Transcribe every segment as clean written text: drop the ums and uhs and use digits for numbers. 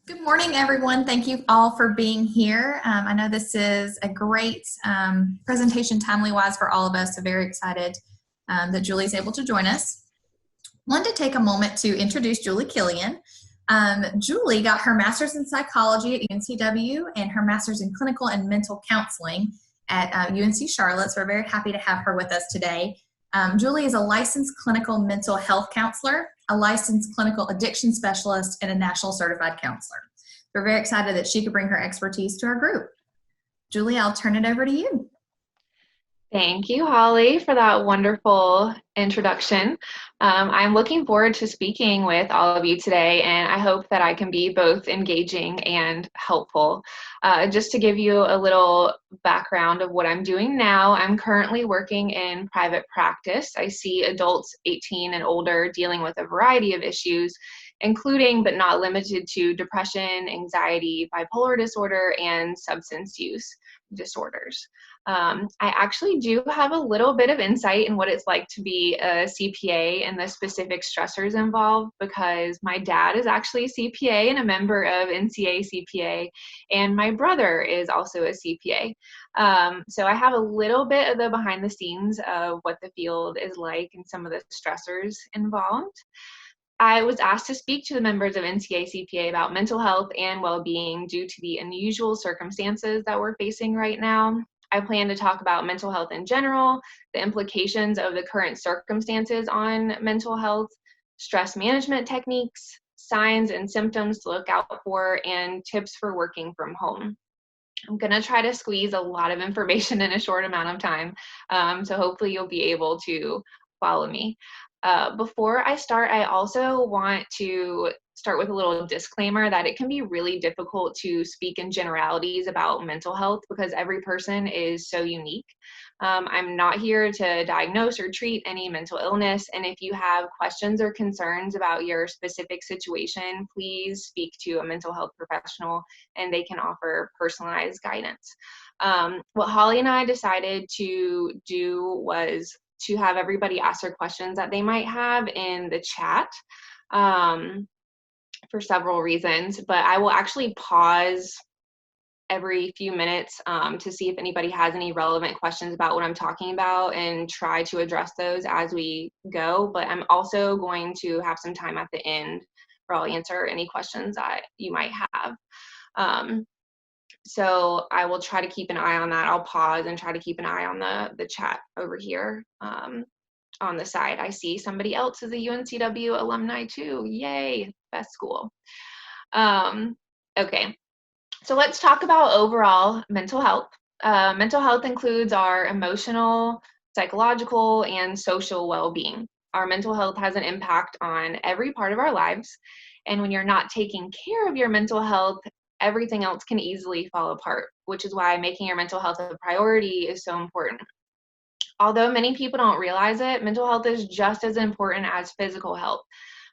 Good morning, everyone. Thank you all for being here. I know this is a great presentation, timely-wise for all of us, so very excited that Julie's able to join us. Wanted to take a moment to introduce Julie Killian. Julie got her master's in psychology at UNCW and her master's in clinical and mental counseling at UNC Charlotte, so we're very happy to have her with us today. Julie is a licensed clinical mental health counselor, a licensed clinical addiction specialist, and a national certified counselor. We're very excited that she could bring her expertise to our group. Julie, I'll turn it over to you. Thank you, Holly, for that wonderful introduction. I'm looking forward to speaking with all of you today, and I hope that I can be both engaging and helpful. Just to give you a little background of what I'm doing now, I'm currently working in private practice. I see adults 18 and older dealing with a variety of issues, including but not limited to depression, anxiety, bipolar disorder, and substance use disorders. I actually do have a little bit of insight in what it's like to be a CPA and the specific stressors involved because my dad is actually a CPA and a member of NCA CPA, and my brother is also a CPA. So I have a little bit of the behind the scenes of what the field is like and some of the stressors involved. I was asked to speak to the members of NCA CPA about mental health and well-being due to the unusual circumstances that we're facing right now. I plan to talk about mental health in general, the implications of the current circumstances on mental health, stress management techniques, signs and symptoms to look out for, and tips for working from home. I'm going to try to squeeze a lot of information in a short amount of time, so hopefully you'll be able to follow me. Before I start, I also want to start with a little disclaimer that it can be really difficult to speak in generalities about mental health because every person is so unique. I'm not here to diagnose or treat any mental illness, and if you have questions or concerns about your specific situation, please speak to a mental health professional and they can offer personalized guidance. What Holly and I decided to do was to have everybody ask their questions that they might have in the chat for several reasons, but I will actually pause every few minutes to see if anybody has any relevant questions about what I'm talking about and try to address those as we go. But I'm also going to have some time at the end where I'll answer any questions that you might have. So I will try to keep an eye on that. I'll pause and try to keep an eye on the chat over here on the side. I see somebody else is a UNCW alumni too. Yay, best school. Okay, so let's talk about overall mental health. Mental health includes our emotional, psychological, and social well-being. Our mental health has an impact on every part of our lives, and when you're not taking care of your mental health, everything else can easily fall apart, which is why making your mental health a priority is so important. Although many people don't realize it, mental health is just as important as physical health.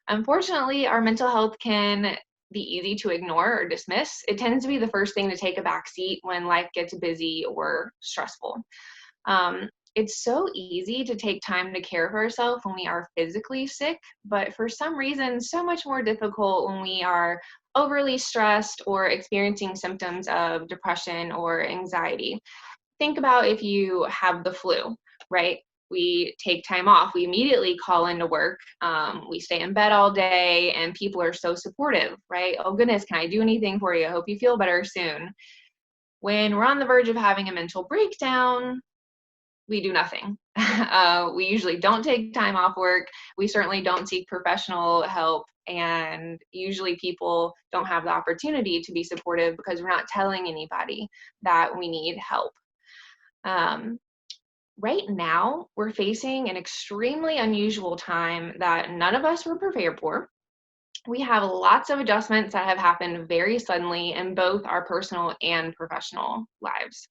Unfortunately, our mental health can be easy to ignore or dismiss. It tends to be the first thing to take a back seat when life gets busy or stressful. It's so easy to take time to care for ourselves when we are physically sick, but for some reason, so much more difficult when we are overly stressed or experiencing symptoms of depression or anxiety. Think about if you have the flu, right? We take time off, we immediately call into work, we stay in bed all day, and people are so supportive, right? Oh goodness, can I do anything for you? I hope you feel better soon. When we're on the verge of having a mental breakdown, we do nothing. We usually don't take time off work. We certainly don't seek professional help. And usually people don't have the opportunity to be supportive because we're not telling anybody that we need help. Right now, we're facing an extremely unusual time that none of us were prepared for. We have lots of adjustments that have happened very suddenly in both our personal and professional lives.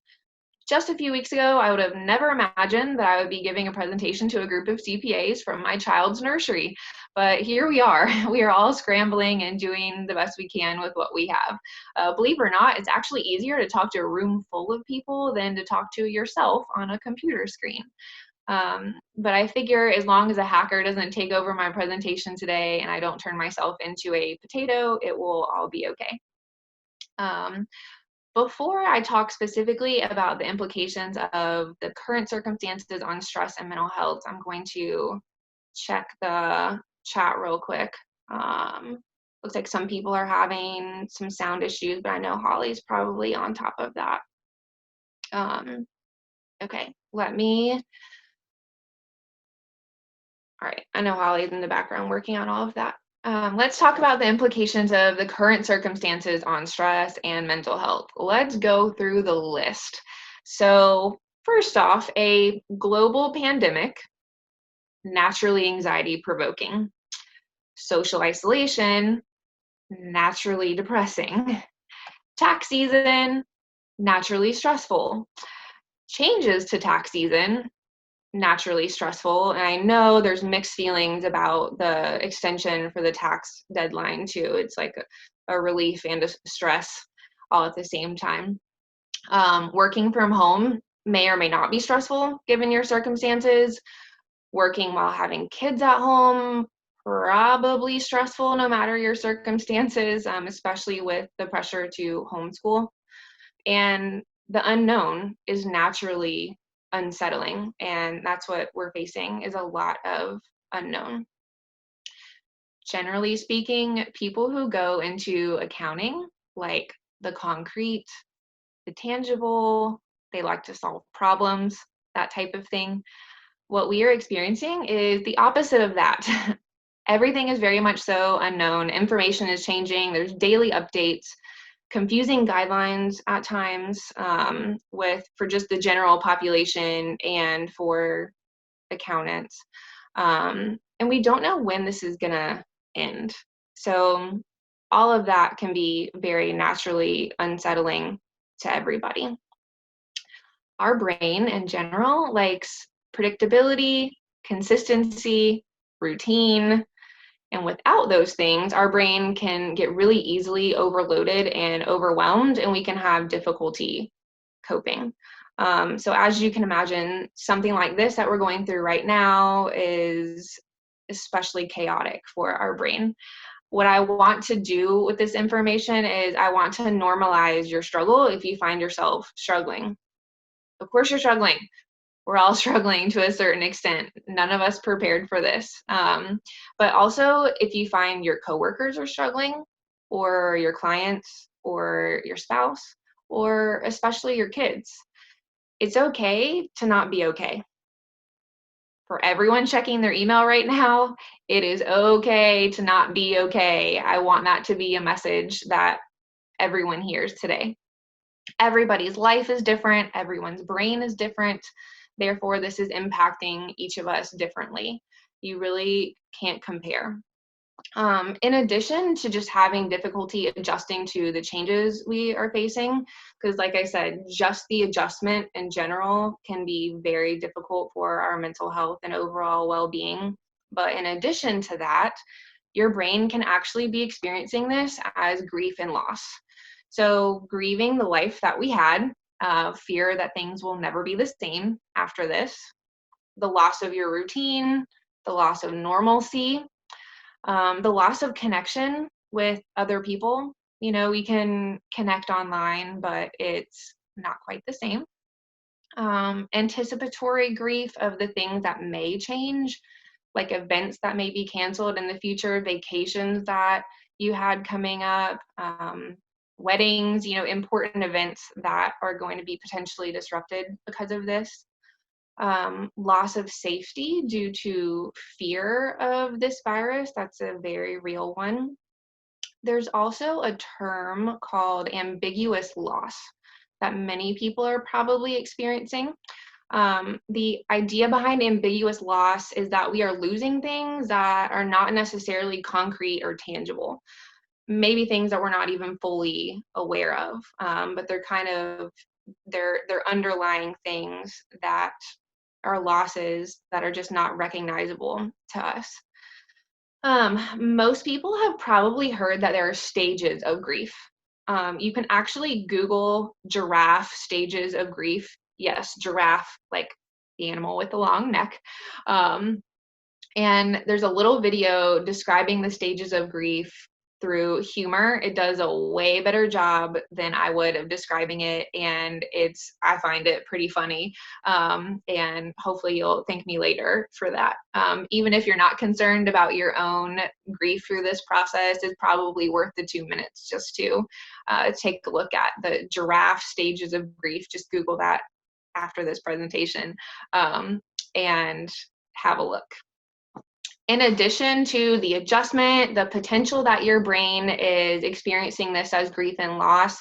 Just a few weeks ago, I would have never imagined that I would be giving a presentation to a group of CPAs from my child's nursery, but here we are. We are all scrambling and doing the best we can with what we have. Believe it or not, it's actually easier to talk to a room full of people than to talk to yourself on a computer screen. But I figure as long as a hacker doesn't take over my presentation today and I don't turn myself into a potato, it will all be okay. Um, Before I talk specifically about the implications of the current circumstances on stress and mental health, I'm going to check the chat real quick. Looks like some people are having some sound issues, but I know Holly's probably on top of that. Okay, all right, I know Holly's in the background working on all of that. Let's talk about the implications of the current circumstances on stress and mental health. Let's go through the list. So first off, a global pandemic, naturally anxiety provoking. Social isolation, naturally depressing. Tax season, naturally stressful. Changes to tax season, naturally stressful. And I know there's mixed feelings about the extension for the tax deadline too. It's like a relief and a stress all at the same time. Working from home may or may not be stressful given your circumstances. Working while having kids at home, probably stressful no matter your circumstances, especially with the pressure to homeschool. And the unknown is naturally unsettling, and that's what we're facing, is a lot of unknown. Generally speaking, people who go into accounting, like the concrete, the tangible, they like to solve problems, that type of thing. What we are experiencing is the opposite of that. Everything is very much so unknown. Information is changing. There's daily updates, confusing guidelines at times, for just the general population and for accountants. And we don't know when this is gonna end. So all of that can be very naturally unsettling to everybody. Our brain in general likes predictability, consistency, routine, and without those things, our brain can get really easily overloaded and overwhelmed, and we can have difficulty coping. So as you can imagine, something like this that we're going through right now is especially chaotic for our brain. What I want to do with this information is I want to normalize your struggle if you find yourself struggling. Of course you're struggling. We're all struggling to a certain extent. None of us prepared for this. But also, if you find your coworkers are struggling, or your clients, or your spouse, or especially your kids, it's okay to not be okay. For everyone checking their email right now, it is okay to not be okay. I want that to be a message that everyone hears today. Everybody's life is different, everyone's brain is different. Therefore, this is impacting each of us differently. You really can't compare. In addition to just having difficulty adjusting to the changes we are facing, because like I said, just the adjustment in general can be very difficult for our mental health and overall well-being. But in addition to that, your brain can actually be experiencing this as grief and loss. So grieving the life that we had, fear that things will never be the same after this, the loss of your routine, the loss of normalcy, the loss of connection with other people. You know, we can connect online, but it's not quite the same. Anticipatory grief of the things that may change, like events that may be canceled in the future, vacations that you had coming up, weddings, you know, important events that are going to be potentially disrupted because of this. Loss of safety due to fear of this virus, that's a very real one. There's also a term called ambiguous loss that many people are probably experiencing. The idea behind ambiguous loss is that we are losing things that are not necessarily concrete or tangible. Maybe things that we're not even fully aware of, but they're underlying things that are losses that are just not recognizable to us. Most people have probably heard that there are stages of grief. You can actually Google giraffe stages of grief. Yes, giraffe, like the animal with the long neck. And there's a little video describing the stages of grief through humor. It does a way better job than I would of describing it, and I find it pretty funny, and hopefully you'll thank me later for that. Even if you're not concerned about your own grief through this process, it's probably worth the 2 minutes just to take a look at the giraffe stages of grief. Just Google that after this presentation, and have a look. In addition to the adjustment, the potential that your brain is experiencing this as grief and loss,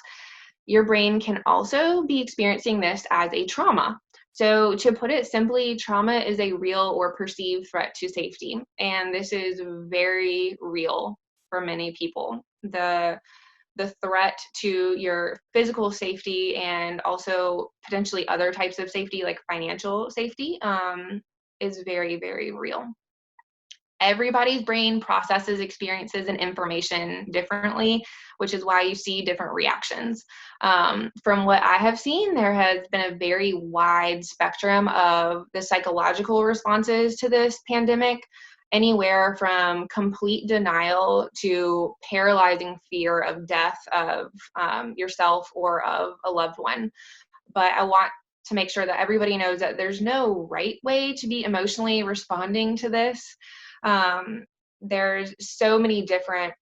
your brain can also be experiencing this as a trauma. So to put it simply, trauma is a real or perceived threat to safety. And this is very real for many people. The threat to your physical safety and also potentially other types of safety like financial safety is very, very real. Everybody's brain processes experiences and information differently, which is why you see different reactions. From what I have seen, there has been a very wide spectrum of the psychological responses to this pandemic, anywhere from complete denial to paralyzing fear of death of yourself or of a loved one. But I want to make sure that everybody knows that there's no right way to be emotionally responding to this. There's so many different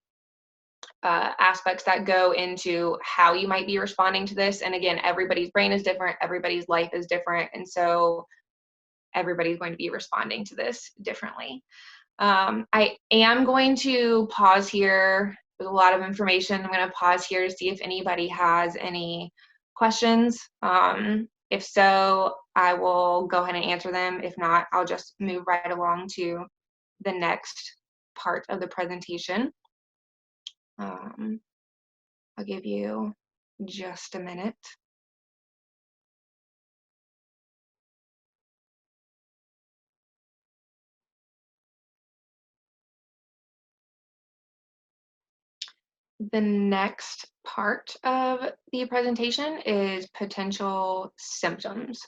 aspects that go into how you might be responding to this. And again, everybody's brain is different, everybody's life is different, and so everybody's going to be responding to this differently. I am going to pause here. There's a lot of information. I'm going to pause here to see if anybody has any questions. If so, I will go ahead and answer them. If not, I'll just move right along to the next part of the presentation. I'll give you just a minute. The next part of the presentation is potential symptoms.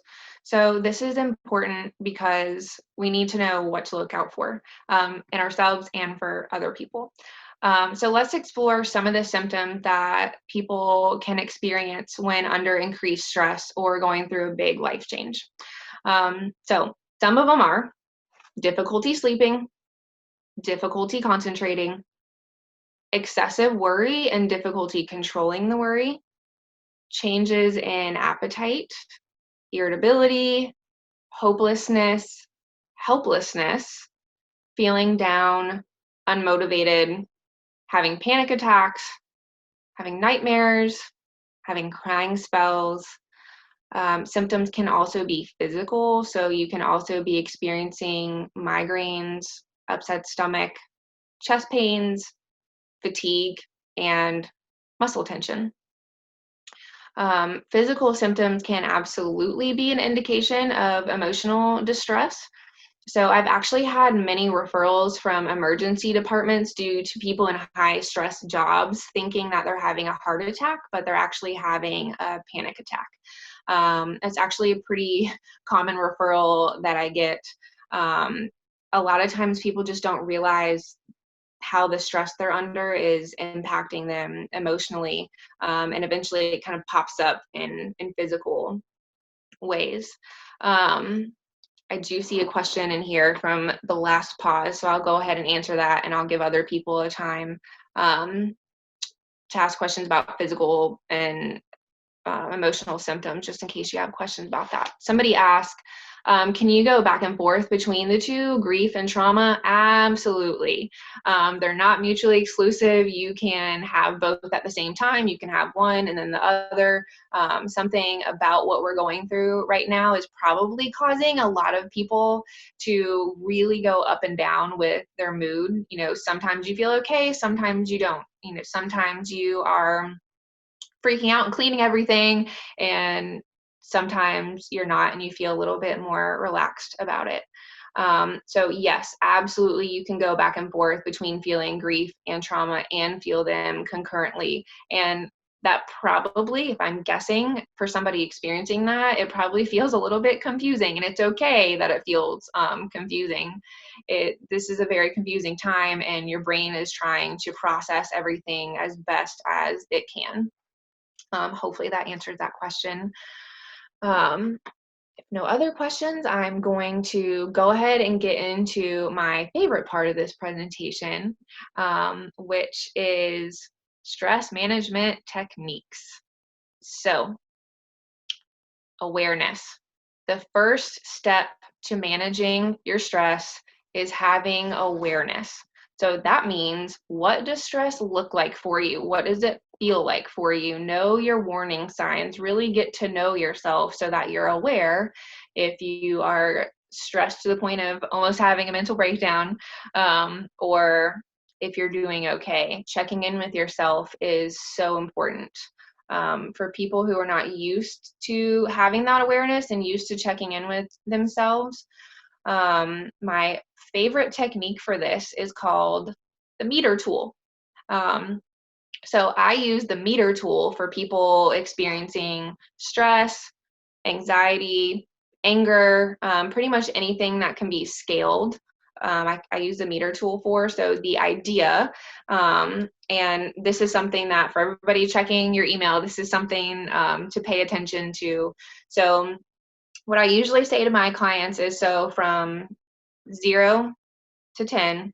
So this is important because we need to know what to look out for in ourselves and for other people. So let's explore some of the symptoms that people can experience when under increased stress or going through a big life change. So some of them are difficulty sleeping, difficulty concentrating, excessive worry and difficulty controlling the worry, changes in appetite, irritability, hopelessness, helplessness, feeling down, unmotivated, having panic attacks, having nightmares, having crying spells. Symptoms can also be physical, so you can also be experiencing migraines, upset stomach, chest pains, fatigue, and muscle tension. Physical symptoms can absolutely be an indication of emotional distress. So I've actually had many referrals from emergency departments due to people in high stress jobs thinking that they're having a heart attack, but they're actually having a panic attack. It's actually a pretty common referral that I get. A lot of times people just don't realize how the stress they're under is impacting them emotionally, and eventually it kind of pops up in physical ways. I do see a question in here from the last pause, so I'll go ahead and answer that, and I'll give other people a time to ask questions about physical and emotional symptoms, just in case you have questions about that. Somebody asked, can you go back and forth between the two, grief and trauma? Absolutely. They're not mutually exclusive. You can have both at the same time. You can have one and then the other. Something about what we're going through right now is probably causing a lot of people to really go up and down with their mood. You know, sometimes you feel okay, sometimes you don't. You know, sometimes you are freaking out and cleaning everything, and sometimes you're not and you feel a little bit more relaxed about it. So yes, absolutely, you can go back and forth between feeling grief and trauma and feel them concurrently. And that probably, if I'm guessing, for somebody experiencing that, it probably feels a little bit confusing, and it's okay that it feels confusing. This is a very confusing time, and your brain is trying to process everything as best as it can. Hopefully that answers that question. If no other questions, I'm going to go ahead and get into my favorite part of this presentation, which is stress management techniques. So, awareness. The first step to managing your stress is having awareness. So that means, what does stress look like for you? What does it feel like for you? Know your warning signs. Really get to know yourself so that you're aware if you are stressed to the point of almost having a mental breakdown, or if you're doing okay. Checking in with yourself is so important. For people who are not used to having that awareness and used to checking in with themselves, my favorite technique for this is called the meter tool. So I use the meter tool for people experiencing stress, anxiety, anger, pretty much anything that can be scaled. I use the meter tool for. So the idea, and this is something that for everybody checking your email, this is something to pay attention to. So what I usually say to my clients is, so from 0 to 10,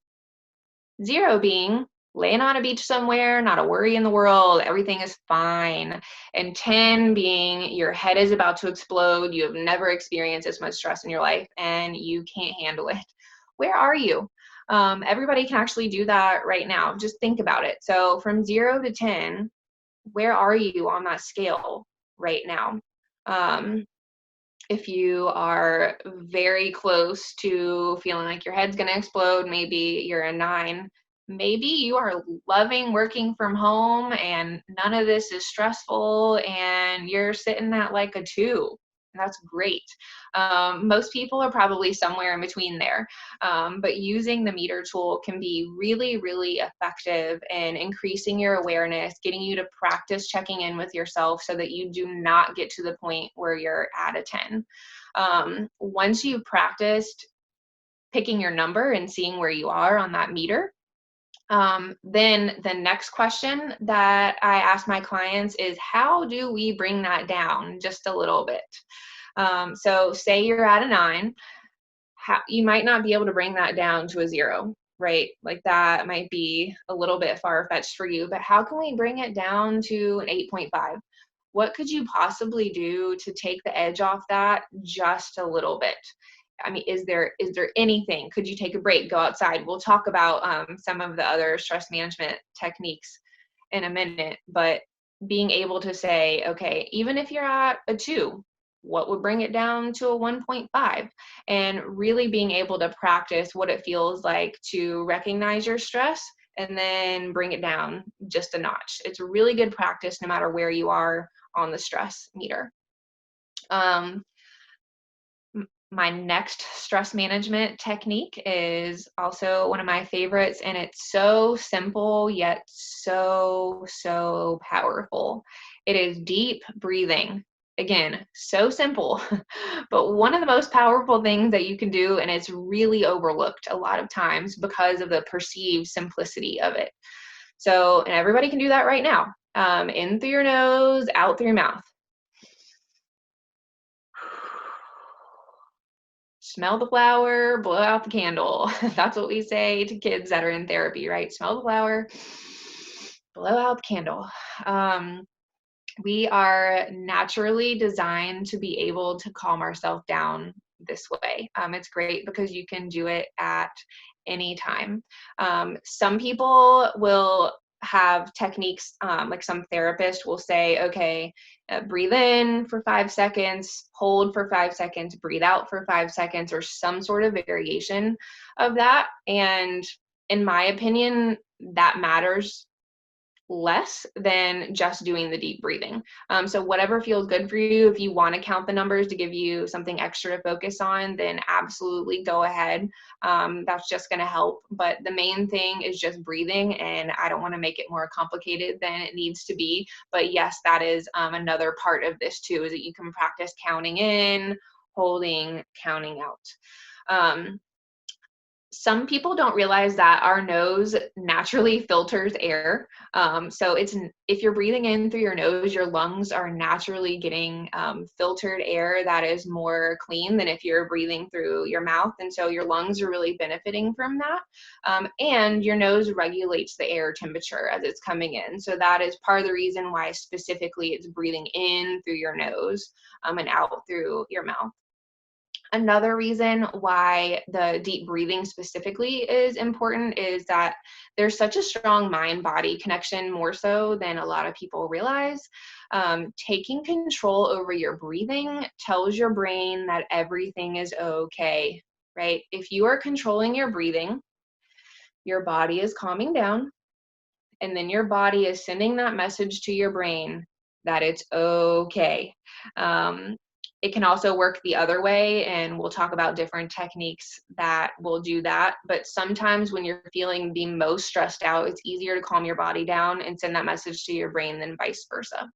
0 being laying on a beach somewhere, not a worry in the world, everything is fine. And 10 being your head is about to explode, you have never experienced as much stress in your life, and you can't handle it. Where are you? Everybody can actually do that right now. Just think about it. So from 0 to 10, where are you on that scale right now? If you are very close to feeling like your head's going to explode, maybe you're a 9. Maybe you are loving working from home and none of this is stressful and you're sitting at like a 2. That's great. Most people are probably somewhere in between there. But using the meter tool can be really, really effective in increasing your awareness, getting you to practice checking in with yourself so that you do not get to the point where you're at a 10. Once you've practiced picking your number and seeing where you are on that meter, then the next question that I ask my clients is, how do we bring that down just a little bit? So say you're at a 9, you might not be able to bring that down to a 0, right? Like that might be a little bit far-fetched for you, but how can we bring it down to an 8.5? What could you possibly do to take the edge off that just a little bit? I mean, is there anything? Could you take a break, go outside? We'll talk about some of the other stress management techniques in a minute, but being able to say, okay, even if you're at a 2, what would bring it down to a 1.5? And really being able to practice what it feels like to recognize your stress and then bring it down just a notch. It's a really good practice no matter where you are on the stress meter. My next stress management technique is also one of my favorites, and it's so simple yet so powerful. It is deep breathing. Again, so simple, but one of the most powerful things that you can do, and it's really overlooked a lot of times because of the perceived simplicity of it. So, and everybody can do that right now. In through your nose, out through your mouth. Smell the flower, blow out the candle. That's what we say to kids that are in therapy, right? Smell the flower, blow out the candle. We are naturally designed to be able to calm ourselves down this way. It's great because you can do it at any time. Some people will have techniques, like some therapist will say, okay, breathe in for 5 seconds, hold for 5 seconds, breathe out for 5 seconds, or some sort of variation of that. And in my opinion, that matters less than just doing the deep breathing. So whatever feels good for you, if you want to count the numbers to give you something extra to focus on, then absolutely go ahead. That's just going to help. But the main thing is just breathing, and I don't want to make it more complicated than it needs to be. But yes, that is another part of this too, is that you can practice counting in, holding, counting out. Some people don't realize that our nose naturally filters air. So if you're breathing in through your nose, your lungs are naturally getting filtered air that is more clean than if you're breathing through your mouth. And so your lungs are really benefiting from that. And your nose regulates the air temperature as it's coming in. So that is part of the reason why specifically it's breathing in through your nose and out through your mouth. Another reason why the deep breathing specifically is important is that there's such a strong mind-body connection, more so than a lot of people realize. Taking control over your breathing tells your brain that everything is okay, right? If you are controlling your breathing, your body is calming down, and then your body is sending that message to your brain that it's okay. Um, it can also work the other way, and we'll talk about different techniques that will do that. But sometimes when you're feeling the most stressed out, it's easier to calm your body down and send that message to your brain than vice versa.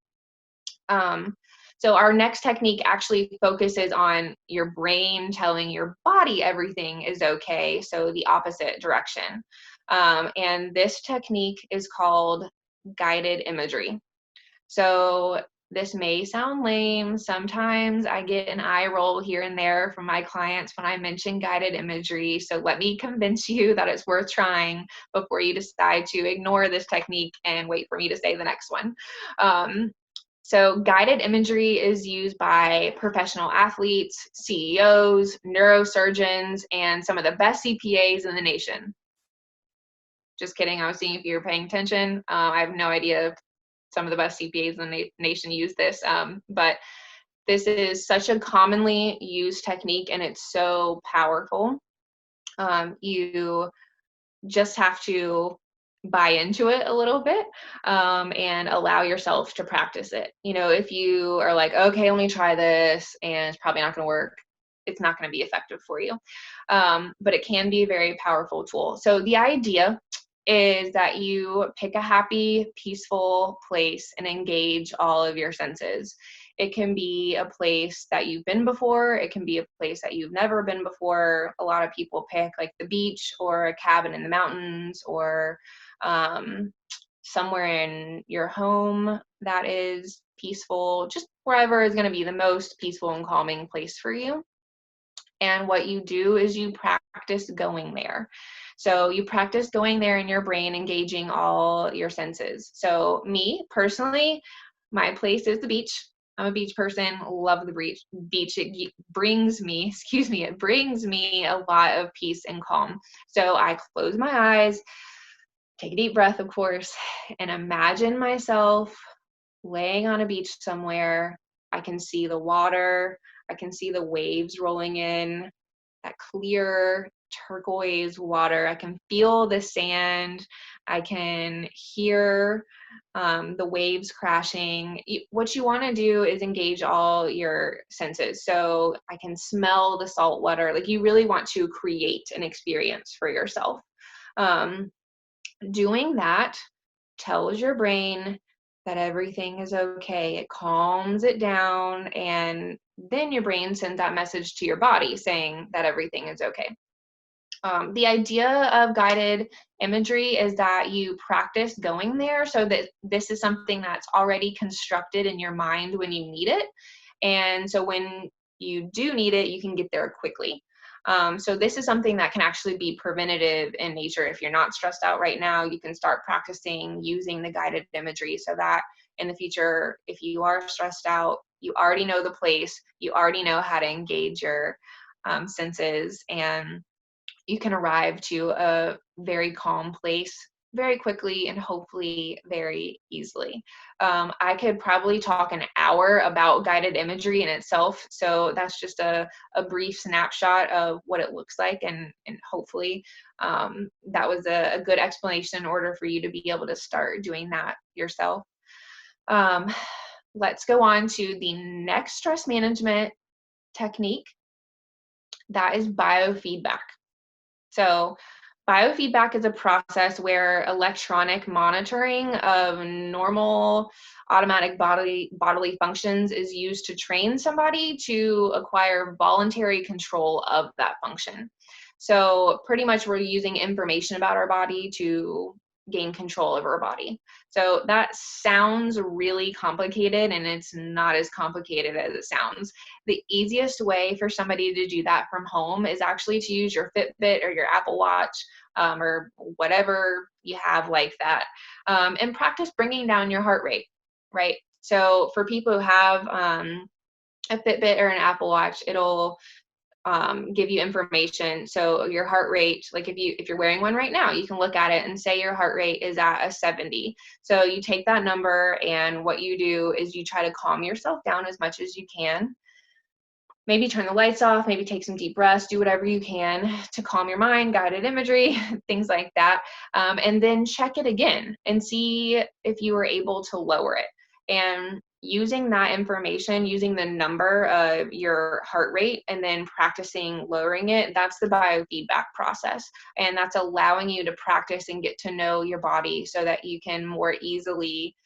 So our next technique actually focuses on your brain telling your body everything is okay, so the opposite direction. And this technique is called guided imagery. So this may sound lame. Sometimes I get an eye roll here and there from my clients when I mention guided imagery. So let me convince you that it's worth trying before you decide to ignore this technique and wait for me to say the next one. So guided imagery is used by professional athletes, CEOs, neurosurgeons, and some of the best CPAs in the nation. Just kidding. I was seeing if you were paying attention. I have no idea if some of the best CPAs in the nation use this, but this is such a commonly used technique, and it's so powerful. You just have to buy into it a little bit and allow yourself to practice it. You know, if you are like, okay, let me try this, and it's probably not going to work, it's not going to be effective for you. But it can be a very powerful tool. So the idea is that you pick a happy, peaceful place and engage all of your senses. It can be a place that you've been before. It can be a place that you've never been before. A lot of people pick like the beach or a cabin in the mountains or somewhere in your home that is peaceful, just wherever is going to be the most peaceful and calming place for you. And what you do is you practice going there. So you practice going there in your brain, engaging all your senses. So me personally, my place is the beach. I'm a beach person, love the beach. It brings me, it brings me a lot of peace and calm. So I close my eyes, take a deep breath, of course, and imagine myself laying on a beach somewhere. I can see the water. I can see the waves rolling in, that clear turquoise water. I can feel the sand. I can hear the waves crashing. What you want to do is engage all your senses. So I can smell the salt water. Like you really want to create an experience for yourself. Doing that tells your brain that everything is okay. It calms it down, and then your brain sends that message to your body saying that everything is okay. The idea of guided imagery is that you practice going there so that this is something that's already constructed in your mind when you need it. And so when you do need it, you can get there quickly. So this is something that can actually be preventative in nature. If you're not stressed out right now, you can start practicing using the guided imagery so that in the future, if you are stressed out, you already know the place, you already know how to engage your senses, and you can arrive to a very calm place very quickly and hopefully very easily. I could probably talk an hour about guided imagery in itself. So that's just a brief snapshot of what it looks like. And hopefully that was a good explanation in order for you to be able to start doing that yourself. Let's go on to the next stress management technique. That is biofeedback. So biofeedback is a process where electronic monitoring of normal automatic bodily functions is used to train somebody to acquire voluntary control of that function. So pretty much we're using information about our body to gain control over our body. So that sounds really complicated, and it's not as complicated as it sounds. The easiest way for somebody to do that from home is actually to use your Fitbit or your Apple Watch, or whatever you have like that, and practice bringing down your heart rate, right? So for people who have a Fitbit or an Apple Watch, it'll give you information. So your heart rate, like if you're wearing one right now, you can look at it and say your heart rate is at a 70. So you take that number, and what you do is you try to calm yourself down as much as you can. Maybe turn the lights off, maybe take some deep breaths, do whatever you can to calm your mind, guided imagery, things like that. And then check it again and see if you were able to lower it. And using that information, using the number of your heart rate and then practicing lowering it, that's the biofeedback process. And that's allowing you to practice and get to know your body so that you can more easily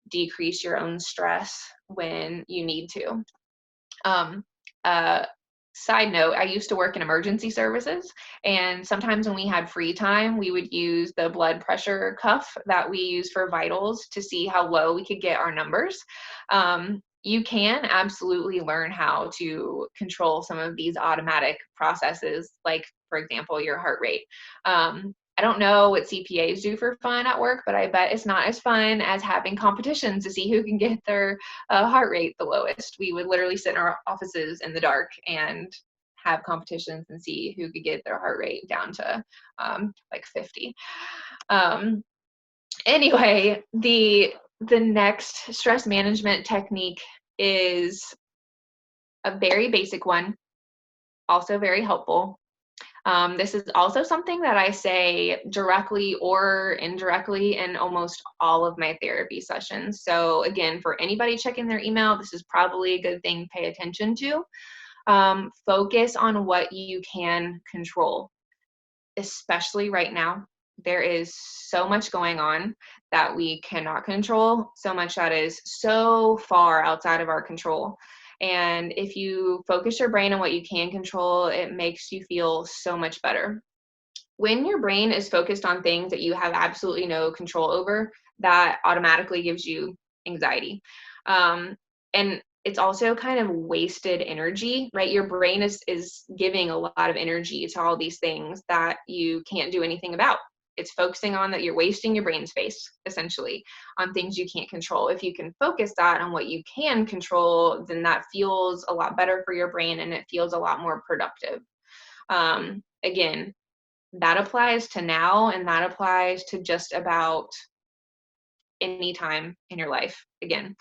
decrease your own stress when you need to. Side note, I used to work in emergency services, and sometimes when we had free time, we would use the blood pressure cuff that we use for vitals to see how low we could get our numbers. You can absolutely learn how to control some of these automatic processes, like, for example, your heart rate. I don't know what CPAs do for fun at work, but I bet it's not as fun as having competitions to see who can get their heart rate the lowest. We would literally sit in our offices in the dark and have competitions and see who could get their heart rate down to like 50. Anyway, the next stress management technique is a very basic one, also very helpful. This is also something that I say directly or indirectly in almost all of my therapy sessions. So again, for anybody checking their email, this is probably a good thing to pay attention to. Focus on what you can control, especially right now. There is so much going on that we cannot control, so much that is so far outside of our control. And if you focus your brain on what you can control, it makes you feel so much better. When your brain is focused on things that you have absolutely no control over, that automatically gives you anxiety. And it's also kind of wasted energy, right? Your brain is giving a lot of energy to all these things that you can't do anything about. It's focusing on that you're wasting your brain space, essentially, on things you can't control. If you can focus that on what you can control, then that feels a lot better for your brain, and it feels a lot more productive. Again, that applies to now, and that applies to just about any time in your life. Again,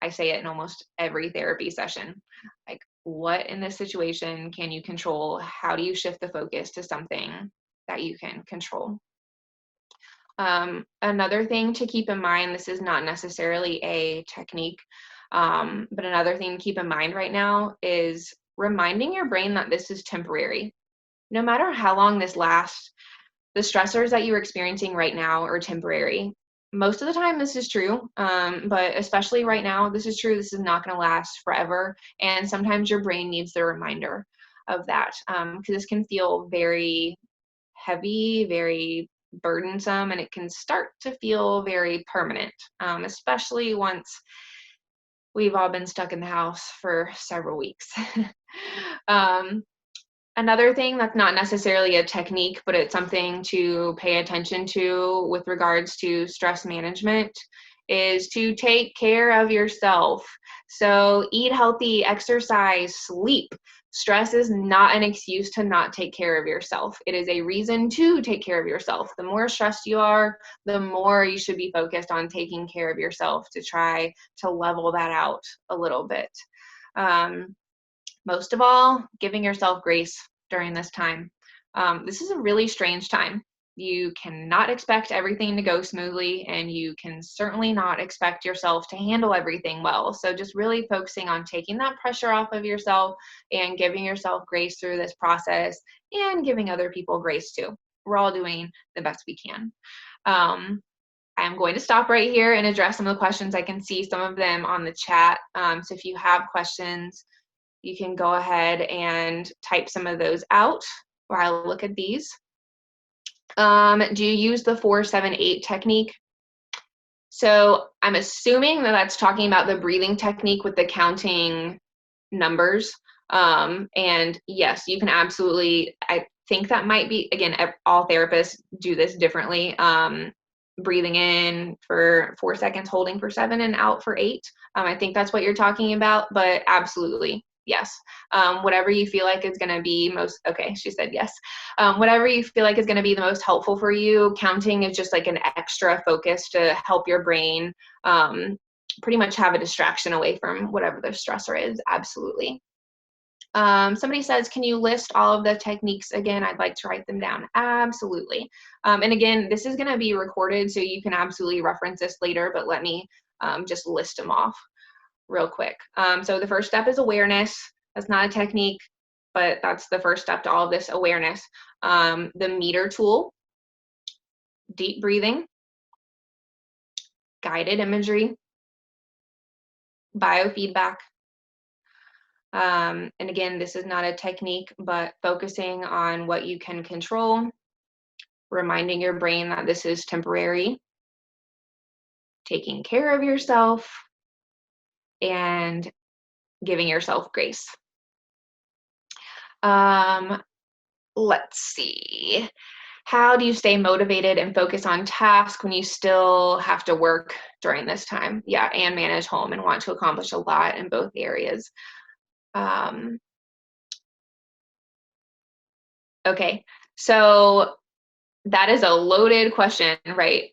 I say it in almost every therapy session. Like, what in this situation can you control? How do you shift the focus to something that you can control? Another thing to keep in mind, this is not necessarily a technique, but another thing to keep in mind right now is reminding your brain that this is temporary. No matter how long this lasts, the stressors that you're experiencing right now are temporary. Most of the time this is true, but especially right now, this is true. This is not going to last forever. And sometimes your brain needs the reminder of that, because this can feel very heavy, very burdensome, and it can start to feel very permanent, especially once we've all been stuck in the house for several weeks. Another thing that's not necessarily a technique, but it's something to pay attention to with regards to stress management, is to take care of yourself. So eat healthy, exercise, sleep. Stress is not an excuse to not take care of yourself. It is a reason to take care of yourself. The more stressed you are, the more you should be focused on taking care of yourself to try to level that out a little bit. Most of all, giving yourself grace during this time. This is a really strange time. You cannot expect everything to go smoothly, and you can certainly not expect yourself to handle everything well. So just really focusing on taking that pressure off of yourself and giving yourself grace through this process, and giving other people grace too. We're all doing the best we can. I'm going to stop right here and address some of the questions. I can see some of them on the chat. So if you have questions, you can go ahead and type some of those out while I look at these. Do you use the 4-7-8 technique? So I'm assuming that that's talking about the breathing technique with the counting numbers. And yes, you can absolutely, I think that might be, again, all therapists do this differently. Breathing in for 4 seconds, holding for 7, and out for 8. I think that's what you're talking about, but absolutely. Yes. Whatever you feel like is going to be most, okay, she said yes. Whatever you feel like is going to be the most helpful for you. Counting is just like an extra focus to help your brain pretty much have a distraction away from whatever the stressor is. Absolutely. Somebody says, can you list all of the techniques again? I'd like to write them down. Absolutely. And again, this is going to be recorded, so you can absolutely reference this later, but let me just list them off real quick. So the first step is awareness. That's not a technique, but that's the first step to all of this, awareness. The meter tool, deep breathing, guided imagery, biofeedback. And again, this is not a technique, but focusing on what you can control, reminding your brain that this is temporary, taking care of yourself, and giving yourself grace. Let's see. How do you stay motivated and focus on tasks when you still have to work during this time? Yeah, and manage home and want to accomplish a lot in both areas. Okay, so that is a loaded question, right?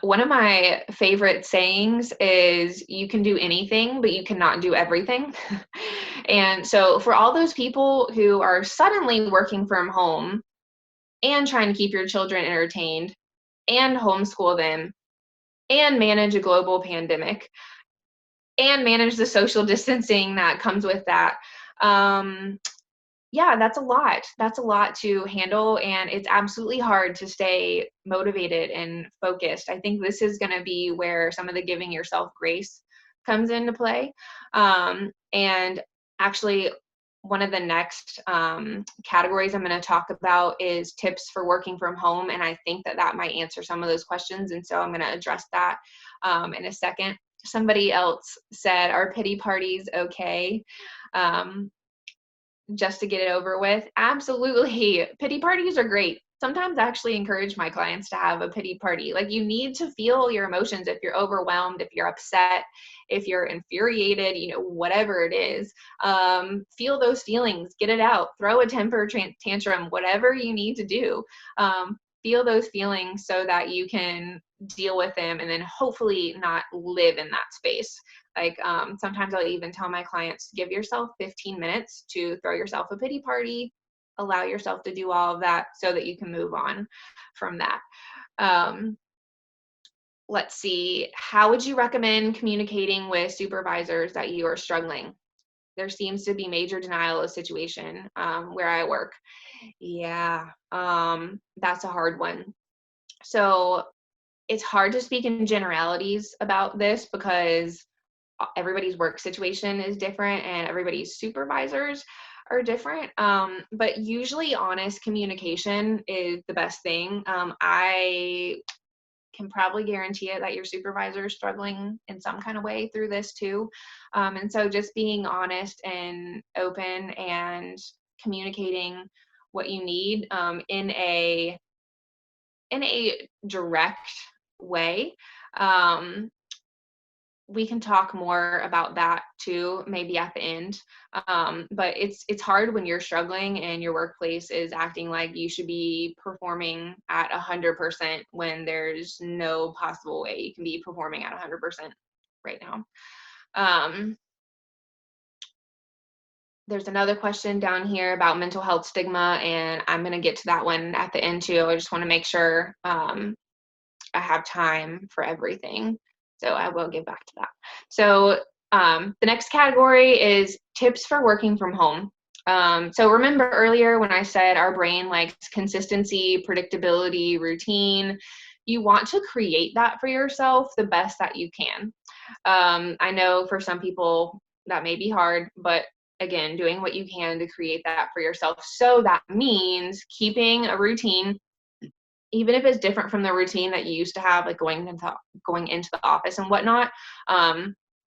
One of my favorite sayings is, you can do anything, but you cannot do everything. And so for all those people who are suddenly working from home and trying to keep your children entertained and homeschool them and manage a global pandemic and manage the social distancing that comes with that, yeah, that's a lot. That's a lot to handle, and it's absolutely hard to stay motivated and focused. I think this is going to be where some of the giving yourself grace comes into play. And actually, one of the next categories I'm going to talk about is tips for working from home, and I think that that might answer some of those questions, and so I'm going to address that in a second. Somebody else said, are pity parties okay? Just to get it over with? Absolutely. Pity parties are great. Sometimes I actually encourage my clients to have a pity party. Like, you need to feel your emotions. If you're overwhelmed, if you're upset, if you're infuriated, whatever it is, feel those feelings, get it out, throw a temper tantrum, whatever you need to do. Feel those feelings so that you can deal with them and then hopefully not live in that space. Like, sometimes I'll even tell my clients, give yourself 15 minutes to throw yourself a pity party, allow yourself to do all of that so that you can move on from that. Let's see, how would you recommend communicating with supervisors that you are struggling? There seems to be major denial of situation where I work. Yeah, that's a hard one. So it's hard to speak in generalities about this because everybody's work situation is different and everybody's supervisors are different. But usually honest communication is the best thing. I can probably guarantee it that your supervisor is struggling in some kind of way through this too. And so just being honest and open and communicating what you need in a direct way we can talk more about that too, maybe at the end. But it's hard when you're struggling and your workplace is acting like you should be performing at 100% when there's no possible way you can be performing at 100% right now. There's another question down here about mental health stigma, and I'm going to get to that one at the end too. I just want to make sure I have time for everything. So I will get back to that. So the next category is tips for working from home. So remember earlier when I said our brain likes consistency, predictability, routine. You want to create that for yourself the best that you can. I know for some people that may be hard, but again, doing what you can to create that for yourself. So that means keeping a routine, even if it's different from the routine that you used to have, like going into the office and whatnot.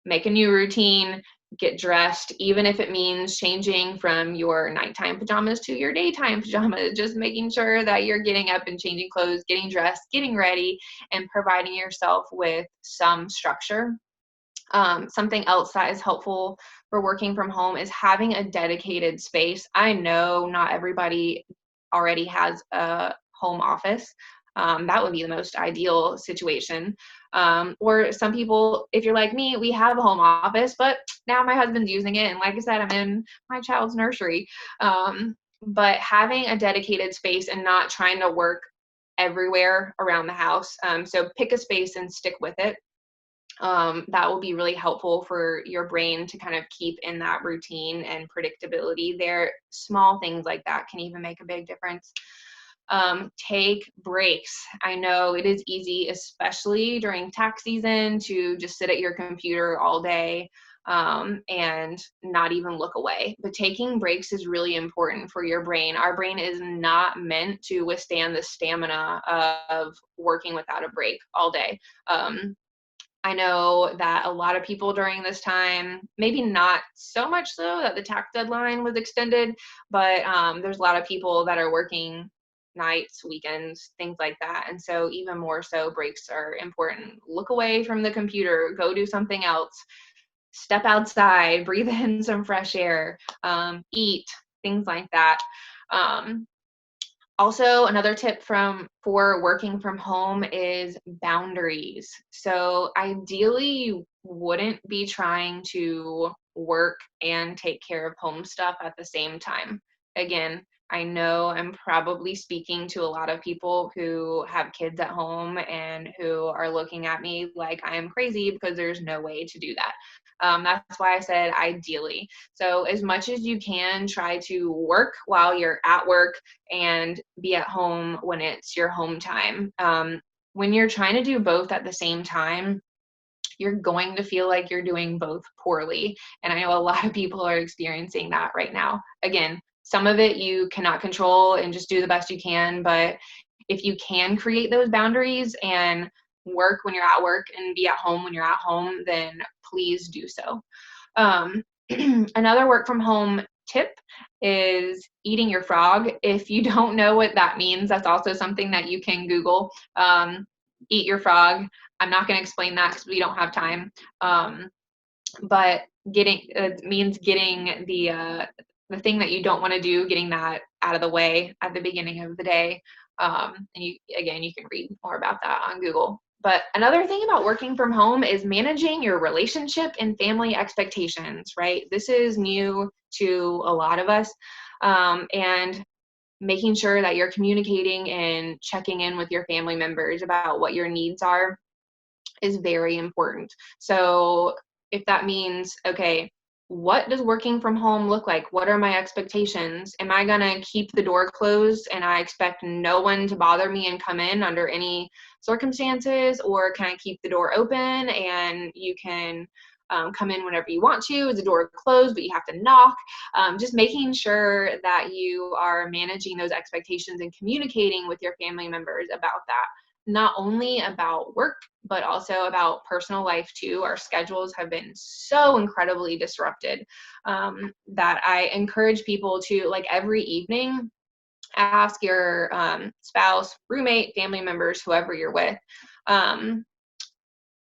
Make a new routine, get dressed, even if it means changing from your nighttime pajamas to your daytime pajamas, just making sure that you're getting up and changing clothes, getting dressed, getting ready, and providing yourself with some structure. Something else that is helpful for working from home is having a dedicated space. I know not everybody already has a home office. That would be the most ideal situation. Or some people, if you're like me, we have a home office, but now my husband's using it. And like I said, I'm in my child's nursery. But having a dedicated space and not trying to work everywhere around the house. So pick a space and stick with it. That will be really helpful for your brain to kind of keep in that routine and predictability there. Small things like that can even make a big difference. Take breaks. I know it is easy, especially during tax season, to just sit at your computer all day and not even look away. But taking breaks is really important for your brain. Our brain is not meant to withstand the stamina of working without a break all day. I know that a lot of people during this time, maybe not so much so that the tax deadline was extended, but there's a lot of people that are working nights, weekends, things like that. And so even more so, breaks are important. Look away from the computer, go do something else, step outside, breathe in some fresh air, eat, things like that. Also, another tip for working from home is boundaries. So ideally, you wouldn't be trying to work and take care of home stuff at the same time. Again, I know I'm probably speaking to a lot of people who have kids at home and who are looking at me like I am crazy because there's no way to do that. That's why I said ideally. So as much as you can, try to work while you're at work and be at home when it's your home time. When you're trying to do both at the same time, you're going to feel like you're doing both poorly. And I know a lot of people are experiencing that right now. Again, some of it you cannot control and just do the best you can. But if you can create those boundaries and work when you're at work and be at home when you're at home, then please do so. Another work from home tip is eating your frog. If you don't know what that means, that's also something that you can Google. Eat your frog. I'm not going to explain that because we don't have time. But getting means getting the thing that you don't want to do, getting that out of the way at the beginning of the day. And you can read more about that on Google. But another thing about working from home is managing your relationship and family expectations, right? This is new to a lot of us. And making sure that you're communicating and checking in with your family members about what your needs are is very important. So if that means, okay, what does working from home look like? What are my expectations? Am I going to keep the door closed and I expect no one to bother me and come in under any circumstances? Or can I keep the door open and you can come in whenever you want to? Is the door closed, but you have to knock? Just making sure that you are managing those expectations and communicating with your family members about that. Not only about work, but also about personal life too. Our schedules have been so incredibly disrupted that I encourage people to, like, every evening, ask your spouse, roommate, family members, whoever you're with,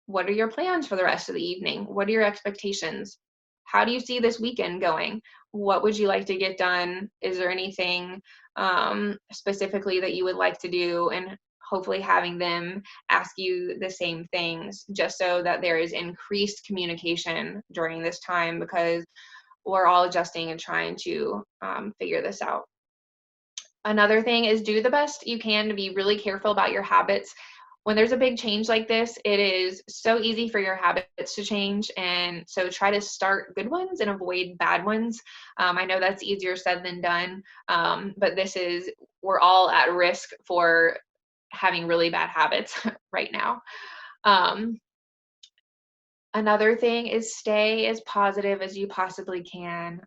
What are your plans for the rest of the evening? What are your expectations? How do you see this weekend going? What would you like to get done? Is there anything specifically that you would like to do? And hopefully having them ask you the same things, just so that there is increased communication during this time, because we're all adjusting and trying to figure this out. Another thing is, do the best you can to be really careful about your habits. When there's a big change like this, it is so easy for your habits to change. And so try to start good ones and avoid bad ones. I know that's easier said than done, but we're all at risk for having really bad habits right now. Um, Another thing is, stay as positive as you possibly can.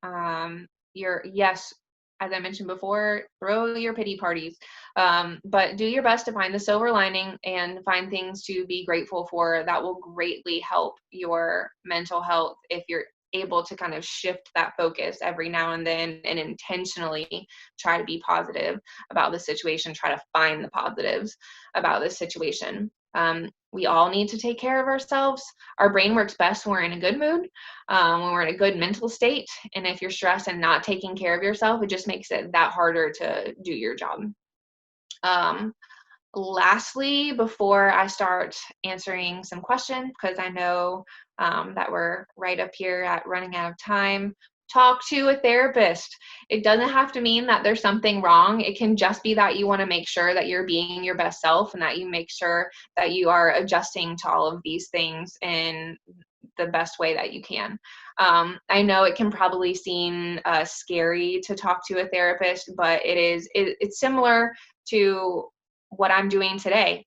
Yes, as I mentioned before, throw your pity parties, but do your best to find the silver lining and find things to be grateful for. That will greatly help your mental health if you're able to kind of shift that focus every now and then and intentionally try to be positive about the situation, try to find the positives about the situation. We all need to take care of ourselves. Our brain works best when we're in a good mood, when we're in a good mental state. And if you're stressed and not taking care of yourself, it just makes it that harder to do your job. Um, Lastly, before I start answering some questions, because I know that we're right up here at running out of time, talk to a therapist. It doesn't have to mean that there's something wrong. It can just be that you want to make sure that you're being your best self, and that you make sure that you are adjusting to all of these things in the best way that you can. I know it can probably seem scary to talk to a therapist, but it's similar to what I'm doing today.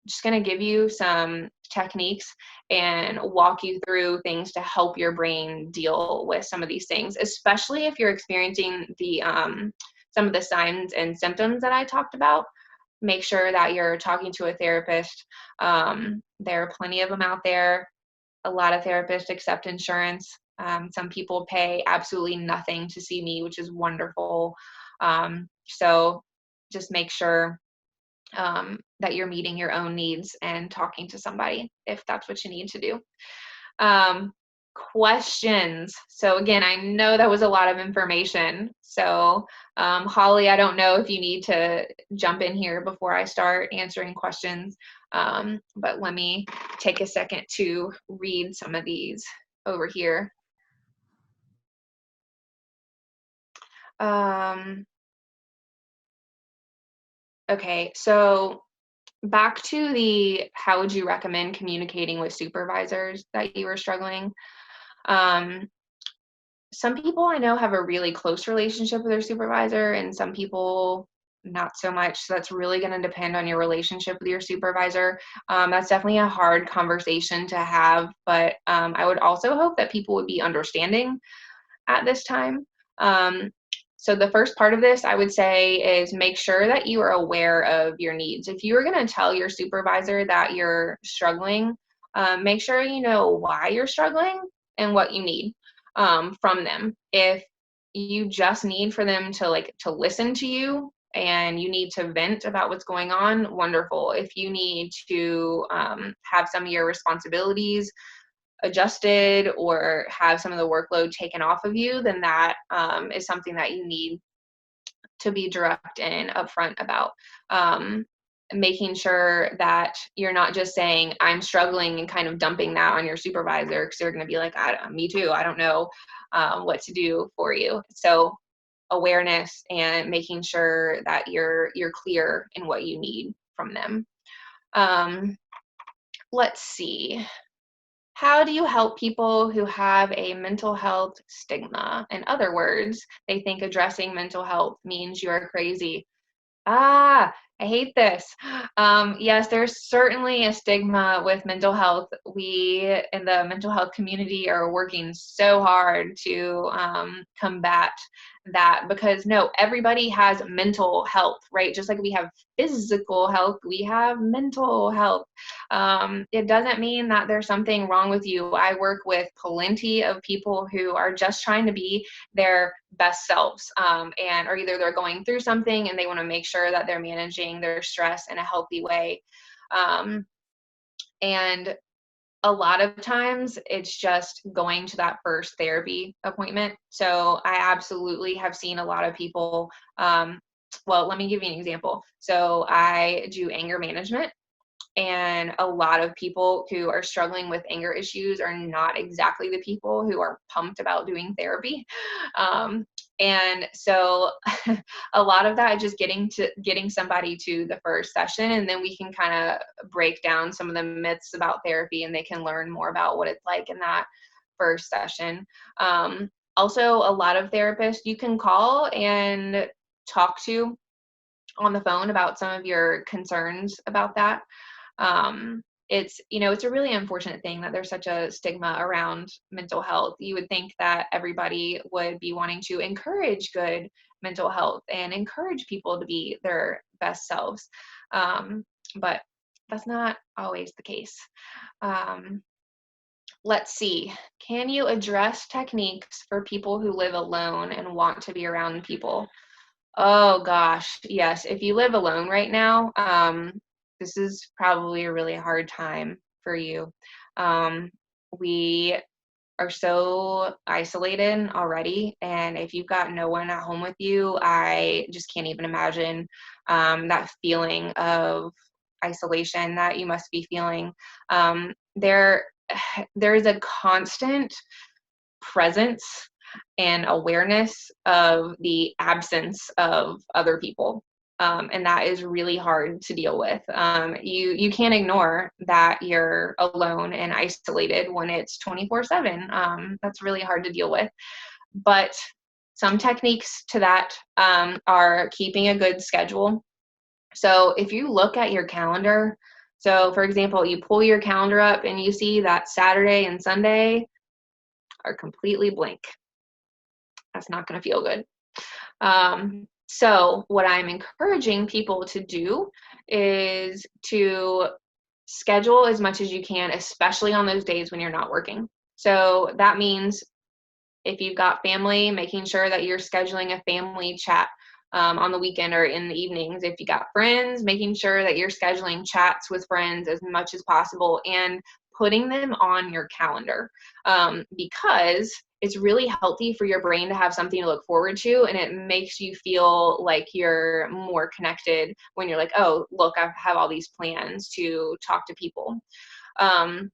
Just going to give you some techniques and walk you through things to help your brain deal with some of these things, especially if you're experiencing the some of the signs and symptoms that I talked about. Make sure that you're talking to a therapist. There are plenty of them out there. A lot of therapists accept insurance. Some people pay absolutely nothing to see me, which is wonderful. So just make sure that you're meeting your own needs and talking to somebody if that's what you need to do. Questions. So again, I know that was a lot of information. So Holly, I don't know if you need to jump in here before I start answering questions, but let me take a second to read some of these over here. Okay, so back to the how would you recommend communicating with supervisors that you were struggling. Um, some people I know have a really close relationship with their supervisor, and some people not so much. So that's really going to depend on your relationship with your supervisor. That's definitely a hard conversation to have, but I would also hope that people would be understanding at this time. Um, so the first part of this, I would say, is make sure that you are aware of your needs. If you are going to tell your supervisor that you're struggling, make sure you know why you're struggling and what you need from them. If you just need for them to listen to you and you need to vent about what's going on, wonderful. If you need to have some of your responsibilities adjusted or have some of the workload taken off of you, then that is something that you need to be direct and upfront about. Making sure that you're not just saying, I'm struggling, and kind of dumping that on your supervisor, because they're going to be like, me too, I don't know what to do for you. So awareness and making sure that you're clear in what you need from them. Let's see. How do you help people who have a mental health stigma? In other words, they think addressing mental health means you are crazy. Ah, I hate this. Yes, there's certainly a stigma with mental health. We in the mental health community are working so hard to combat that, because no, everybody has mental health, right? Just like we have physical health, we have mental health. It doesn't mean that there's something wrong with you. I work with plenty of people who are just trying to be their best selves, and or either they're going through something and they want to make sure that they're managing their stress in a healthy way. And a lot of times it's just going to that first therapy appointment. So I absolutely have seen a lot of people. Well, let me give you an example. So I do anger management. And a lot of people who are struggling with anger issues are not exactly the people who are pumped about doing therapy. Um, and so a lot of that is just getting somebody to the first session, and then we can kind of break down some of the myths about therapy, and they can learn more about what it's like in that first session. Also, a lot of therapists you can call and talk to on the phone about some of your concerns about that. It's a really unfortunate thing that there's such a stigma around mental health. You would think that everybody would be wanting to encourage good mental health and encourage people to be their best selves. But that's not always the case. Um, let's see. Can you address techniques for people who live alone and want to be around people? Oh gosh, yes. If you live alone right now, this is probably a really hard time for you. Um, we are so isolated already, and if you've got no one at home with you, I just can't even imagine that feeling of isolation that you must be feeling. There, there is a constant presence and awareness of the absence of other people. And that is really hard to deal with. You can't ignore that you're alone and isolated when it's 24/7. That's really hard to deal with. But some techniques to that are keeping a good schedule. So if you look at your calendar, so for example, you pull your calendar up and you see that Saturday and Sunday are completely blank. That's not going to feel good. So what I'm encouraging people to do is to schedule as much as you can, especially on those days when you're not working. So that means if you've got family, making sure that you're scheduling a family chat on the weekend or in the evenings. If you got friends, making sure that you're scheduling chats with friends as much as possible and putting them on your calendar, because it's really healthy for your brain to have something to look forward to, and it makes you feel like you're more connected when you're like, oh, look, I have all these plans to talk to people. Um,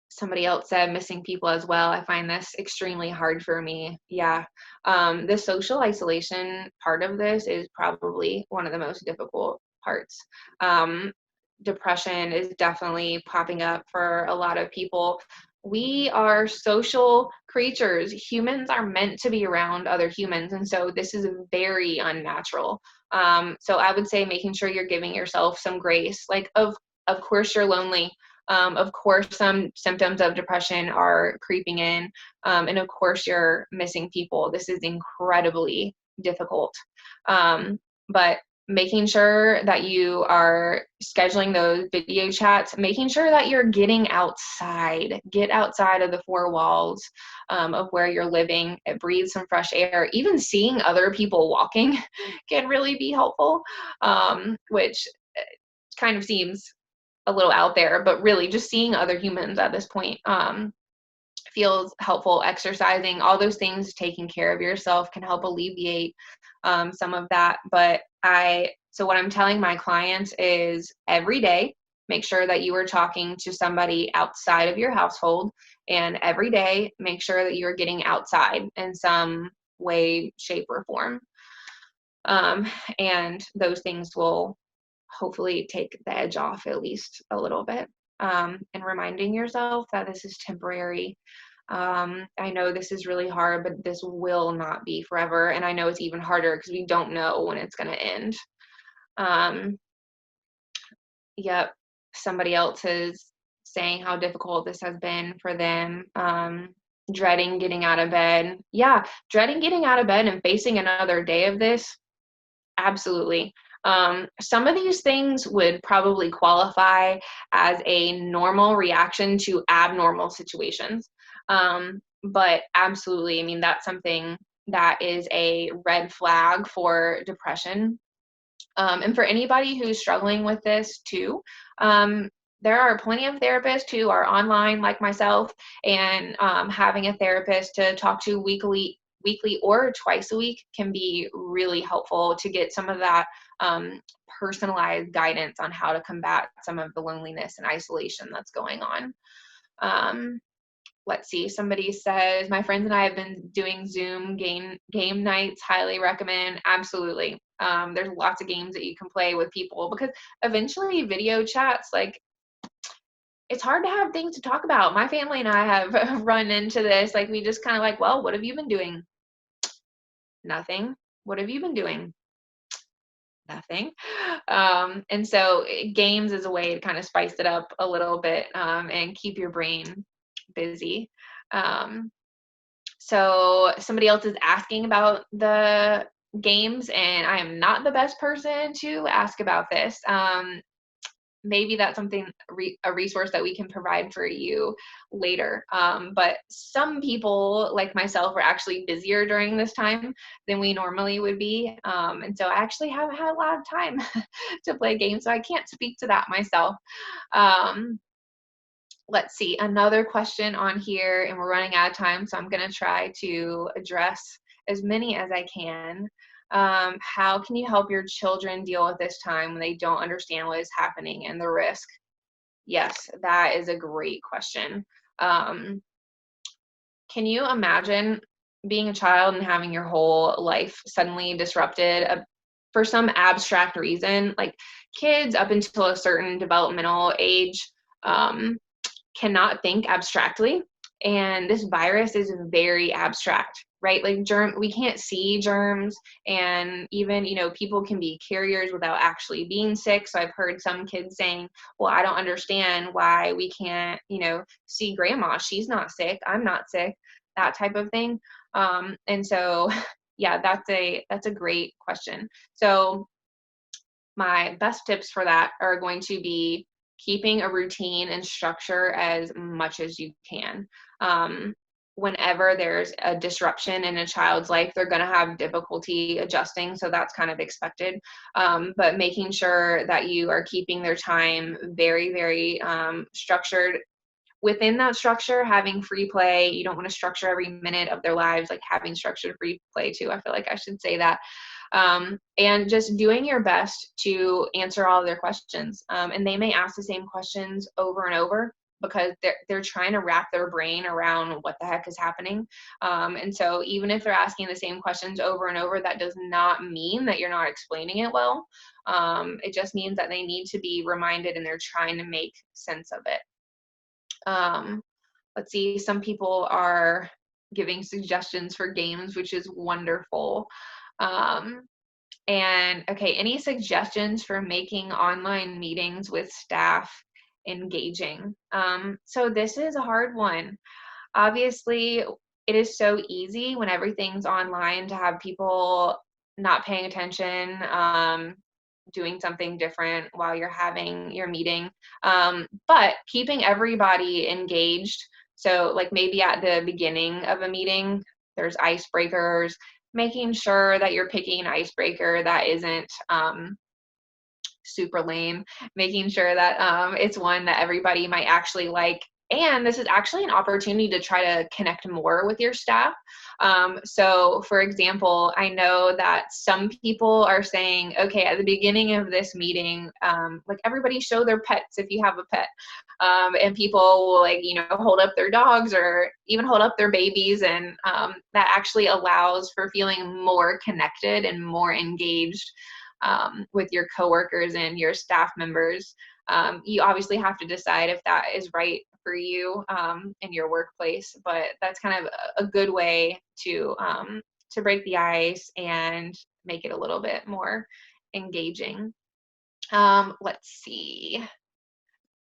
Somebody else said missing people as well. I find this extremely hard for me. Yeah. The social isolation part of this is probably one of the most difficult parts. Um, Depression is definitely popping up for a lot of people. We are social creatures. Humans are meant to be around other humans. And so this is very unnatural. So I would say making sure you're giving yourself some grace. Like, of course, you're lonely. Of course, some symptoms of depression are creeping in. And of course, you're missing people. This is incredibly difficult. But making sure that you are scheduling those video chats, making sure that you're getting outside, get outside of the four walls of where you're living, breathe some fresh air. Even seeing other people walking can really be helpful, which kind of seems a little out there, but really just seeing other humans at this point feels helpful. Exercising, all those things, taking care of yourself can help alleviate some of that. So what I'm telling my clients is every day, make sure that you are talking to somebody outside of your household, and every day, make sure that you're getting outside in some way, shape, or form. And those things will hopefully take the edge off at least a little bit, and reminding yourself that this is temporary. I know this is really hard, but this will not be forever. And I know it's even harder because we don't know when it's going to end. Um, yep. Somebody else is saying how difficult this has been for them. Dreading getting out of bed. Yeah. Dreading getting out of bed and facing another day of this. Absolutely. Some of these things would probably qualify as a normal reaction to abnormal situations. But absolutely, I mean, that's something that is a red flag for depression. And for anybody who's struggling with this too, there are plenty of therapists who are online like myself, and having a therapist to talk to weekly or twice a week can be really helpful to get some of that personalized guidance on how to combat some of the loneliness and isolation that's going on. Let's see, somebody says, my friends and I have been doing Zoom game nights, highly recommend. Absolutely. There's lots of games that you can play with people, because eventually video chats, like, it's hard to have things to talk about. My family and I have run into this. Like, we just kind of like, well, what have you been doing? Nothing. What have you been doing? Nothing. And so games is a way to kind of spice it up a little bit, and keep your brain busy. Um, so somebody else is asking about the games, and I am not the best person to ask about this. Maybe that's something, a resource that we can provide for you later. But some people like myself are actually busier during this time than we normally would be. And so I actually haven't had a lot of time to play games, so I can't speak to that myself. Um, let's see, another question on here, and we're running out of time, so I'm going to try to address as many as I can. How can you help your children deal with this time when they don't understand what is happening and the risk? Yes, that is a great question. Um, can you imagine being a child and having your whole life suddenly disrupted for some abstract reason? Like, kids up until a certain developmental age um, cannot think abstractly, and this virus is very abstract, right? Like, we can't see germs, and even, people can be carriers without actually being sick. So I've heard some kids saying, well, I don't understand why we can't, see grandma, she's not sick, I'm not sick, that type of thing. And so yeah, that's a great question. So my best tips for that are going to be keeping a routine and structure as much as you can. Whenever there's a disruption in a child's life, they're going to have difficulty adjusting. So that's kind of expected. But making sure that you are keeping their time very, very structured. Within that structure, having free play. You don't want to structure every minute of their lives, like having structured free play too. I feel like I should say that. And just doing your best to answer all of their questions. And they may ask the same questions over and over, because they're trying to wrap their brain around what the heck is happening. And so even if they're asking the same questions over and over, that does not mean that you're not explaining it well. It just means that they need to be reminded, and they're trying to make sense of it. Let's see, some people are giving suggestions for games, which is wonderful. And okay, any suggestions for making online meetings with staff engaging? So this is a hard one. Obviously, it is so easy when everything's online to have people not paying attention, doing something different while you're having your meeting. But keeping everybody engaged. So, like, maybe at the beginning of a meeting, there's icebreakers, making sure that you're picking an icebreaker that isn't super lame, making sure that it's one that everybody might actually like. And this is actually an opportunity to try to connect more with your staff. So, for example, I know that some people are saying, okay, at the beginning of this meeting, like, everybody show their pets if you have a pet. And people will, like, hold up their dogs or even hold up their babies. And that actually allows for feeling more connected and more engaged with your coworkers and your staff members. You obviously have to decide if that is right for you in your workplace, but that's kind of a good way to break the ice and make it a little bit more engaging. Let's see.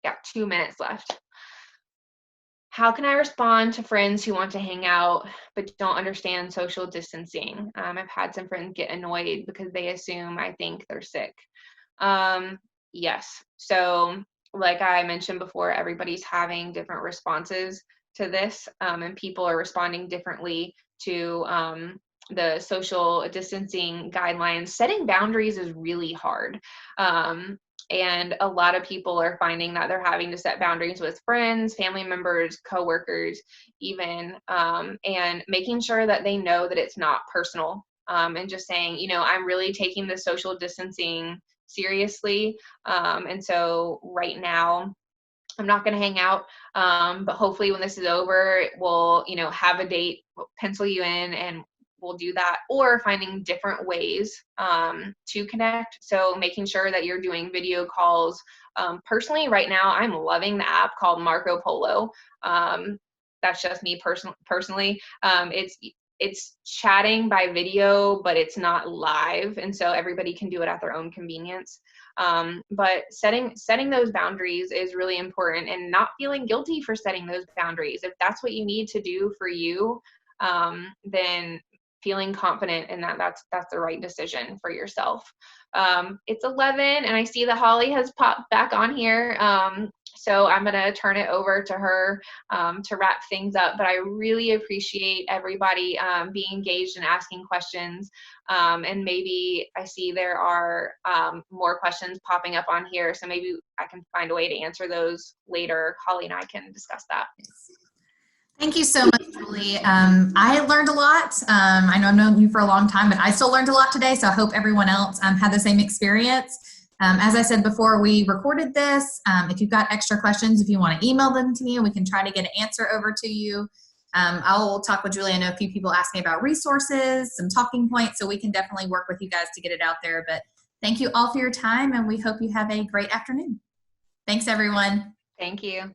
Got 2 minutes left. How can I respond to friends who want to hang out but don't understand social distancing? I've had some friends get annoyed because they assume I think they're sick. Yes. So, like I mentioned before, everybody's having different responses to this, and people are responding differently to the social distancing guidelines. Setting boundaries is really hard. And a lot of people are finding that they're having to set boundaries with friends, family members, coworkers, even, and making sure that they know that it's not personal, and just saying, I'm really taking the social distancing seriously. And so right now, I'm not going to hang out, but hopefully when this is over, we'll, have a date, we'll pencil you in, and we'll do that, or finding different ways to connect. So making sure that you're doing video calls. Personally, right now, I'm loving the app called Marco Polo. That's just me personally. It's chatting by video, but it's not live, and so everybody can do it at their own convenience. But setting those boundaries is really important, and not feeling guilty for setting those boundaries. If that's what you need to do for you, then feeling confident in that's the right decision for yourself. It's 11, and I see that Holly has popped back on here. So I'm going to turn it over to her to wrap things up. But I really appreciate everybody being engaged and asking questions. And maybe I see there are more questions popping up on here. So maybe I can find a way to answer those later. Holly and I can discuss that. Thank you so much, Julie. I learned a lot. I know I've known you for a long time, but I still learned a lot today. So I hope everyone else had the same experience. As I said before, we recorded this. If you've got extra questions, if you want to email them to me, and we can try to get an answer over to you. I'll talk with Julie. I know a few people asked me about resources, some talking points, so we can definitely work with you guys to get it out there. But thank you all for your time, and we hope you have a great afternoon. Thanks, everyone. Thank you.